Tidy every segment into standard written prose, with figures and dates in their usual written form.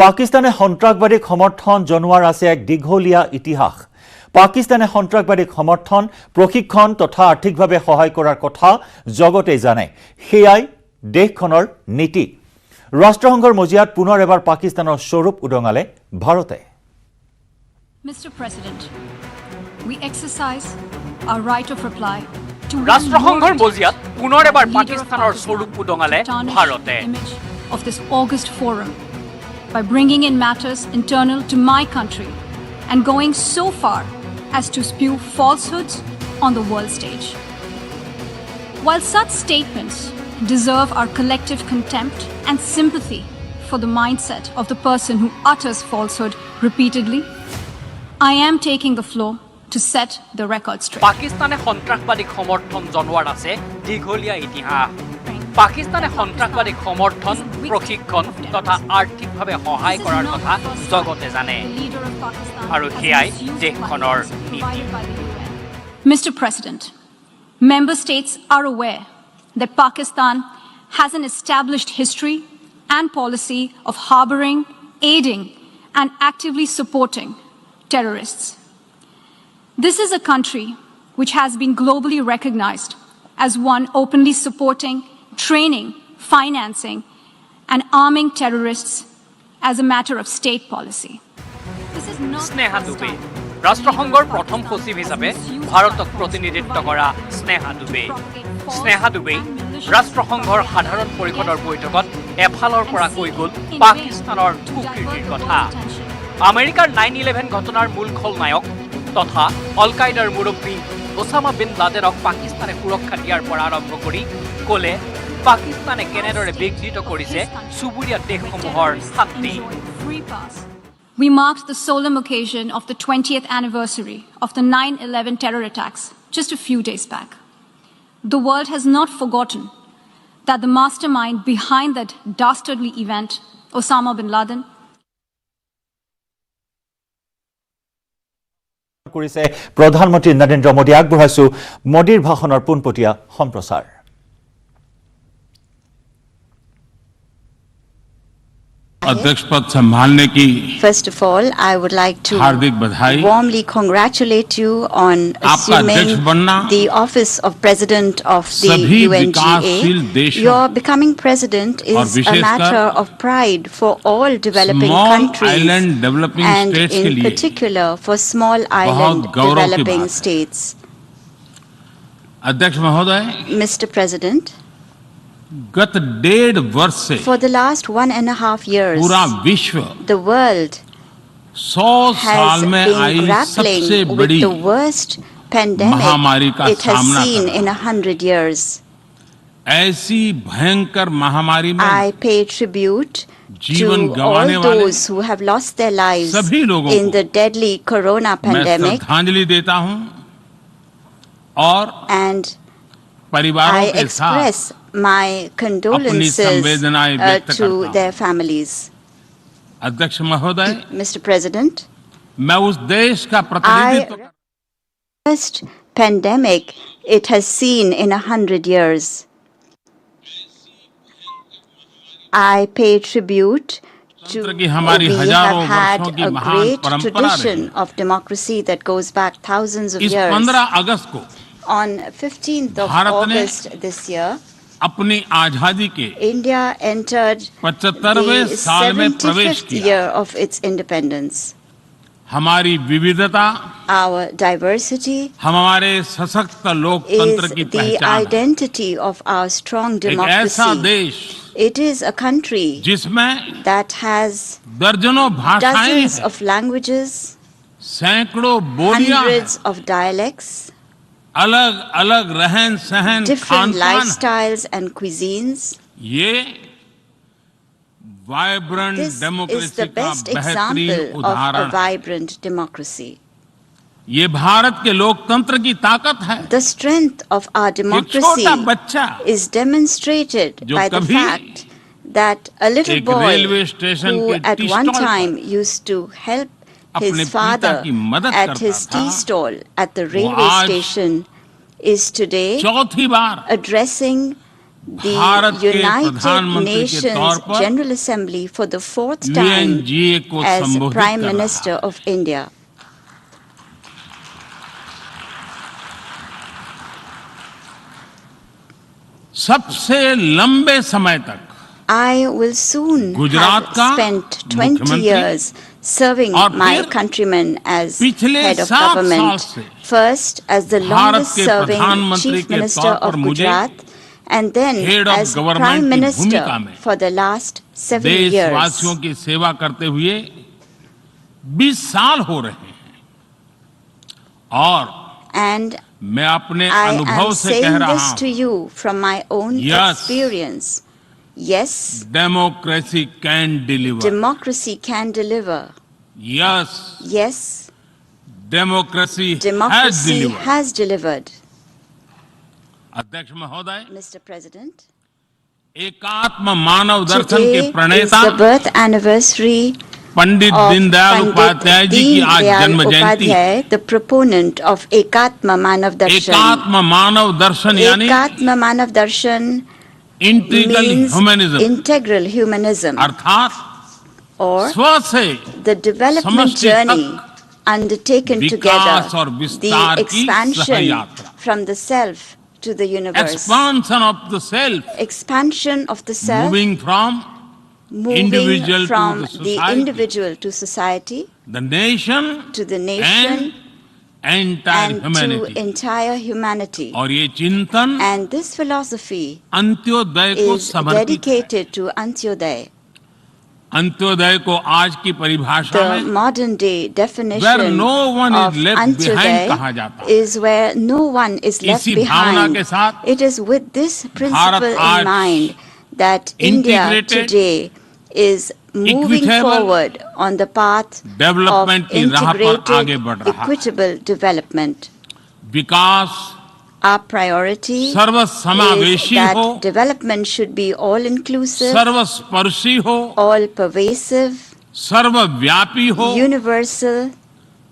পাকিস্তানে সন্ত্ৰাসবাদীক সমৰ্থন জনোৱাৰ আছে এক দীঘলীয়া ইতিহাস। পাকিস্তানে সন্ত্ৰাসবাদীক সমৰ্থন, প্ৰশিক্ষণ তথা আৰ্থিকভাৱে সহায় কৰাৰ কথা জগতে জানে। সেয়াই দেশখনৰ নীতি। ৰাষ্ট্ৰসংঘৰ মজিয়াত পুনৰ এবাৰ পাকিস্তানৰ স্বৰূপ উদঙালে ভাৰতে। Mr. President, we exercise our right of reply to ৰাষ্ট্ৰসংঘৰ মজিয়াত পুনৰ এবাৰ পাকিস্তানৰ স্বৰূপ উদঙালে ভাৰতে। Of this August forum by bringing in matters internal to my country and going so far as to spew falsehoods on the world stage. While such statements deserve our collective contempt and sympathy for the mindset of the person who utters falsehood repeatedly, I am taking the floor to set the record straight. পাকিস্তানে সন্ত্ৰাসবাদীক সমৰ্থন জনোৱাৰ আছে দীঘলীয়া ইতিহাস। পাকিস্তানে সন্ত্ৰাসবাদীক সমৰ্থন, প্ৰশিক্ষণ তথা আৰ্থিকভাৱে সহায় কৰাৰ কথা জগতে জানে। আৰু সেয়াই দেশখনৰ নীতি। Mr. President, member states are aware that Pakistan has an established history and policy of harboring, aiding, and actively supporting terrorists. This is a country which has been globally recognized as one openly supporting, training, financing, and arming terrorists as a matter of state policy. This is not Sneha Dubey ৰাষ্ট্ৰসংঘৰ প্ৰথম সচিব হিচাপে ভাৰতক প্ৰতিনিধিত্ব কৰা স্নেহা দুবে। স্নেহা দুবেই ৰাষ্ট্ৰসংঘৰ সাধাৰণ পৰিষদৰ বৈঠকত এফালৰ পৰা কৈ গ'ল পাকিস্তানৰ কুকীৰ্তিৰ কথা। আমেৰিকাৰ 9/11 ঘটনাৰ মূল খলনায়ক তথা অল কায়দাৰ মুৰব্বী ওছামা বিন লাডেনক পাকিস্তানে সুৰক্ষা দিয়াৰ পৰা আৰম্ভ কৰি ক'লে পাকিস্তানে কেনেদৰে বিঘ্নিত কৰিছে চুবুৰীয়া দেশসমূহৰ শান্তি। We marked the solemn occasion of the 20th anniversary of the 9/11 terror attacks just a few days back. The world has not forgotten that the mastermind behind that dastardly event, Osama bin Laden, কৰিছে প্ৰধানমন্ত্ৰী নৰেন্দ্ৰ মোদী। আগবঢ়াইছো মোদীৰ ভাষণৰ পোনপটীয়া সম্প্ৰচাৰ। अध्यक्ष पद संभालने की First of all, I would like to हार्दिक बधाई। warmly congratulate you on assuming the office of President of the UNGA. Your becoming president is a matter of pride for all developing countries and in particular for small island developing states. अध्यक्ष महोदय, Mr. President, गत 1.5 वर्ष से for the last 1.5 years, पूरा विश्व the world 100 साल में been I grappling सबसे with बड़ी the worst pandemic महामारी का it has सामना seen कर रहा in 100 years. ऐसी भयंकर महामारी में I pay tribute जीवन to गंवाने all वाले those who have lost their lives सभी लोगों in को the deadly corona मैं pandemic, श्रद्धांजलि देता हूं और and परिवारों I के साथ express my condolences संवेदनाएं व्यक्त to करता their families. अध्यक्ष महोदय, Mr. President, मैं उस देश का प्रतिनिधित्व worst pandemic it has seen in 100 years. I pay tribute to तंत्र की हमारी we हजारों have had वर्षों की a महान great परंपरा tradition of democracy that goes back thousands of इस years. 15 अगस्त को On 15th of भारत ने August this year, अपनी आजादी के India entered 75वें the साल में प्रवेश 75th किया। year of its independence. हमारी विविधता Our diversity हमारे सशक्त लोकतंत्र is की the पहचान है। identity of our strong एक ऐसा democracy. देश It is a country जिसमें that has दर्जनों भाषाएं dozens हैं, of languages, सैकड़ों बोलियां हैं, hundreds of dialects, अलग अलग रहन सहन different खान पान है। lifestyles and cuisines. ये vibrant This is democracy the का best बेहतरीन example of a उदाहरण है। vibrant democracy. ये भारत के लोकतंत्र की ताकत है। The strength of our एक छोटा democracy बच्चा is demonstrated जो by the कभी fact that a little एक boy रेलवे स्टेशन who के at T one stall time used to help अपने his पिता father की मदद at करता his था, tea stall at the railway आज station is today चौथी बार addressing the United Nations General Assembly for the 4th time as Prime Minister of India. सबसे लंबे समय तक I will soon Gujarat have का spent 20 मुख्यमंत्री years serving और my फिर countrymen as पिछले head of 7 साल government. से First as the Bharat longest के serving प्रधानमंत्री Chief के Minister तौर पर of मुझे Gujarat and then Head of as Government Prime की Minister भूमिका में for the last 7 देशवासियों years. की सेवा करते हुए 20 साल हो रहे हैं और And मैं अपने I अनुभव am से कह saying रहा this to हूं you from my own Yes. experience. Yes, democracy can deliver democracy can deliver. Yes Yes, democracy has democracy deliver has delivered. अध्यक्ष महोदय Mr. President, एकात्म मानव दर्शन today के is प्रणेता the birth anniversary Pandit of Deendayal Pandit Upadhyay ji की आज Deen जन्म Dayal जयंती है। Upadhyay, the proponent of Ekatma Manav Darshan. एकात्म मानव दर्शन यानी Ekatma Manav Darshan integral means humanism integral humanism, अर्थात or स्व से the development समष्टि journey तक undertaken विकास और together, विस्तार the की expansion सहयात्रा। from the self to the universe, expansion of the self expansion of the self, moving from moving individual to from the the society, individual to society, the nation to the nation, and entire and humanity to entire humanity. और ये चिंतन And this philosophy Antyodaya को is समर्पित है। dedicated to Antyodaya. Antyodaya को आज की परिभाषा The में modern day where definition no one of is left behind कहा Antyodaya जाता है। is where no one is left इसी भावना behind. के साथ It is with this principle आज in mind that India integrated, today is moving equitable forward on the path of development की राह पर आगे बढ़ integrated, रहा है। equitable development. Vikas Our priority is सर्वसमावेशी हो, that development should be all-inclusive, सर्वस्पर्शी हो, all-pervasive, सर्वव्यापी हो, universal,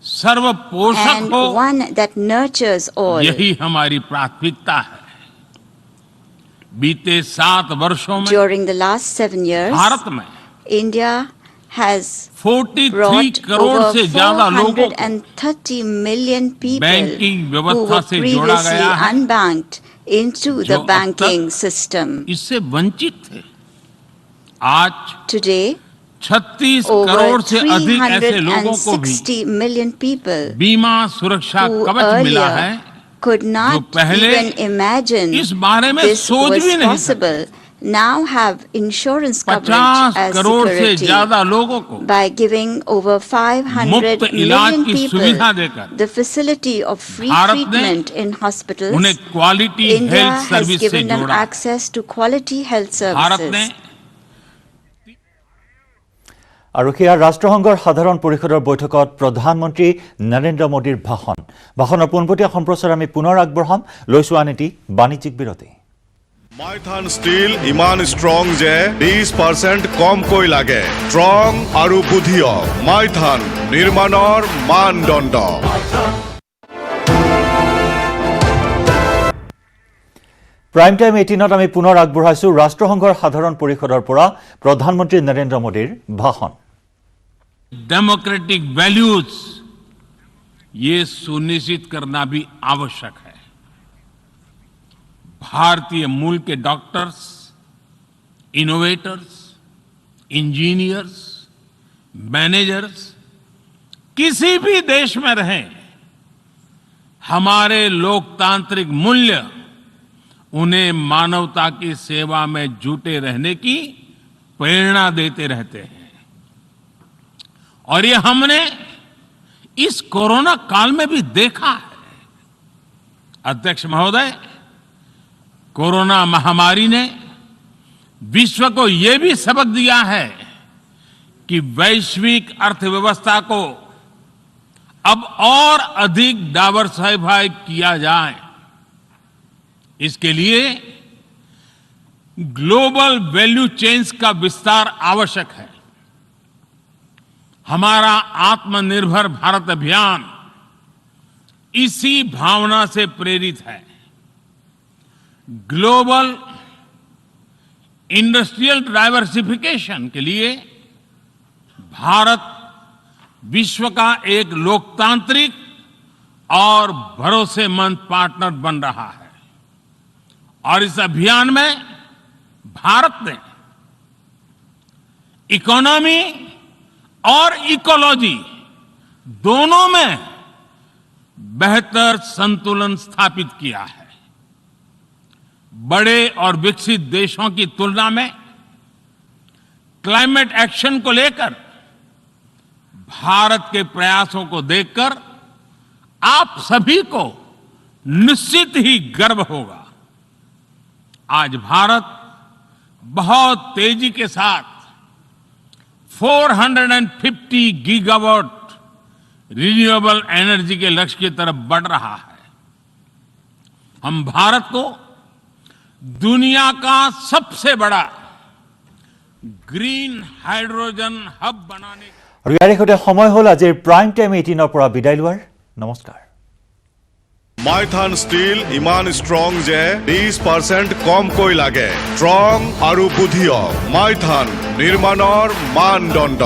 सर्वपोषक and हो। one that nurtures all. यही हमारी प्राथमिकता है। बीते 7 वर्षों में During the last 7 years, Bharat में India has 43 brought crore over से ज्यादा लोगों को 430 million people बैंकिंग who व्यवस्था were से जोड़ा previously गया है, unbanked into जो the अब banking तक system. इससे वंचित थे। आज Today, 36 over करोड़ से अधिक ऐसे लोगों को भी 360 million people बीमा सुरक्षा who कवच मिला है earlier could not पहले even imagine इस बारे में this सोच was भी नहीं possible, now have insurance 50 coverage as crore से security ज्यादा लोगों को by giving over 500 मुफ्त इलाज million की people सुविधा देकर the facility of free Bharat ने treatment in hospitals. उन्हें quality India health has service से given them जोड़ा। access to quality health Bharat ने services. আৰু সেয়া ৰাষ্ট্ৰসংঘৰ সাধাৰণ পৰিষদৰ বৈঠকত প্ৰধানমন্ত্ৰী নৰেন্দ্ৰ মোদীৰ ভাষণৰ পোনপটীয়া সম্প্ৰচাৰ আমি পুনৰ আগবঢ়াম। লৈছো আন এটি বাণিজ্যিক বিৰতি। মাইথান ষ্টীল ইমান ষ্ট্ৰং যে 20% কমকৈ লাগে। ষ্ট্ৰং আৰু বুদ্ধিয়ক মাইথান নিৰ্মাণৰ মানদণ্ড। প্ৰাইম টাইম 18ত আমি পুনৰ আগবঢ়াইছো ৰাষ্ট্ৰসংঘৰ সাধাৰণ পৰিষদৰ পৰা প্ৰধানমন্ত্ৰী নৰেন্দ্ৰ মোদীৰ ভাষণ। डेमोक्रेटिक वैल्यूज ये सुनिश्चित करना भी आवश्यक है। भारतीय मूल के डॉक्टर्स, इनोवेटर्स, इंजीनियर्स, मैनेजर्स किसी भी देश में रहें, हमारे लोकतांत्रिक मूल्य उन्हें मानवता की सेवा में जुटे रहने की प्रेरणा देते रहते हैं। और ये हमने इस कोरोना काल में भी देखा है। अध्यक्ष महोदय, कोरोना महामारी ने विश्व को यह भी सबक दिया है कि वैश्विक अर्थव्यवस्था को अब और अधिक डाइवर्सिफाई किया जाए। इसके लिए ग्लोबल वैल्यू चेन्स का विस्तार आवश्यक है। हमारा आत्मनिर्भर भारत अभियान इसी भावना से प्रेरित है। ग्लोबल इंडस्ट्रियल डाइवर्सिफिकेशन के लिए भारत विश्व का एक लोकतांत्रिक और भरोसेमंद पार्टनर बन रहा है और इस अभियान में भारत ने इकोनॉमी और इकोलॉजी दोनों में बेहतर संतुलन स्थापित किया है। बड़े और विकसित देशों की तुलना में क्लाइमेट एक्शन को लेकर भारत के प्रयासों को देखकर आप सभी को निश्चित ही गर्व होगा। आज भारत बहुत तेजी के साथ 450 गीगावाट रिन्यूएबल एनर्जी के लक्ष्य की तरफ बढ़ रहा है। हम भारत को दुनिया का सबसे बड़ा ग्रीन हाइड्रोजन हब बनाने আৰু ইয়াৰে সৈতে সময় হ'ল আজিৰ প্ৰাইম টাইম 18 পৰা বিদায় লোৱাৰ। নমস্কাৰ। মাইথান ষ্টীল ইমান ষ্ট্ৰং যে 20% কমকৈ লাগে। ষ্ট্ৰং আৰু বুদ্ধিয়ক মাইথান নিৰ্মাণৰ মানদণ্ড।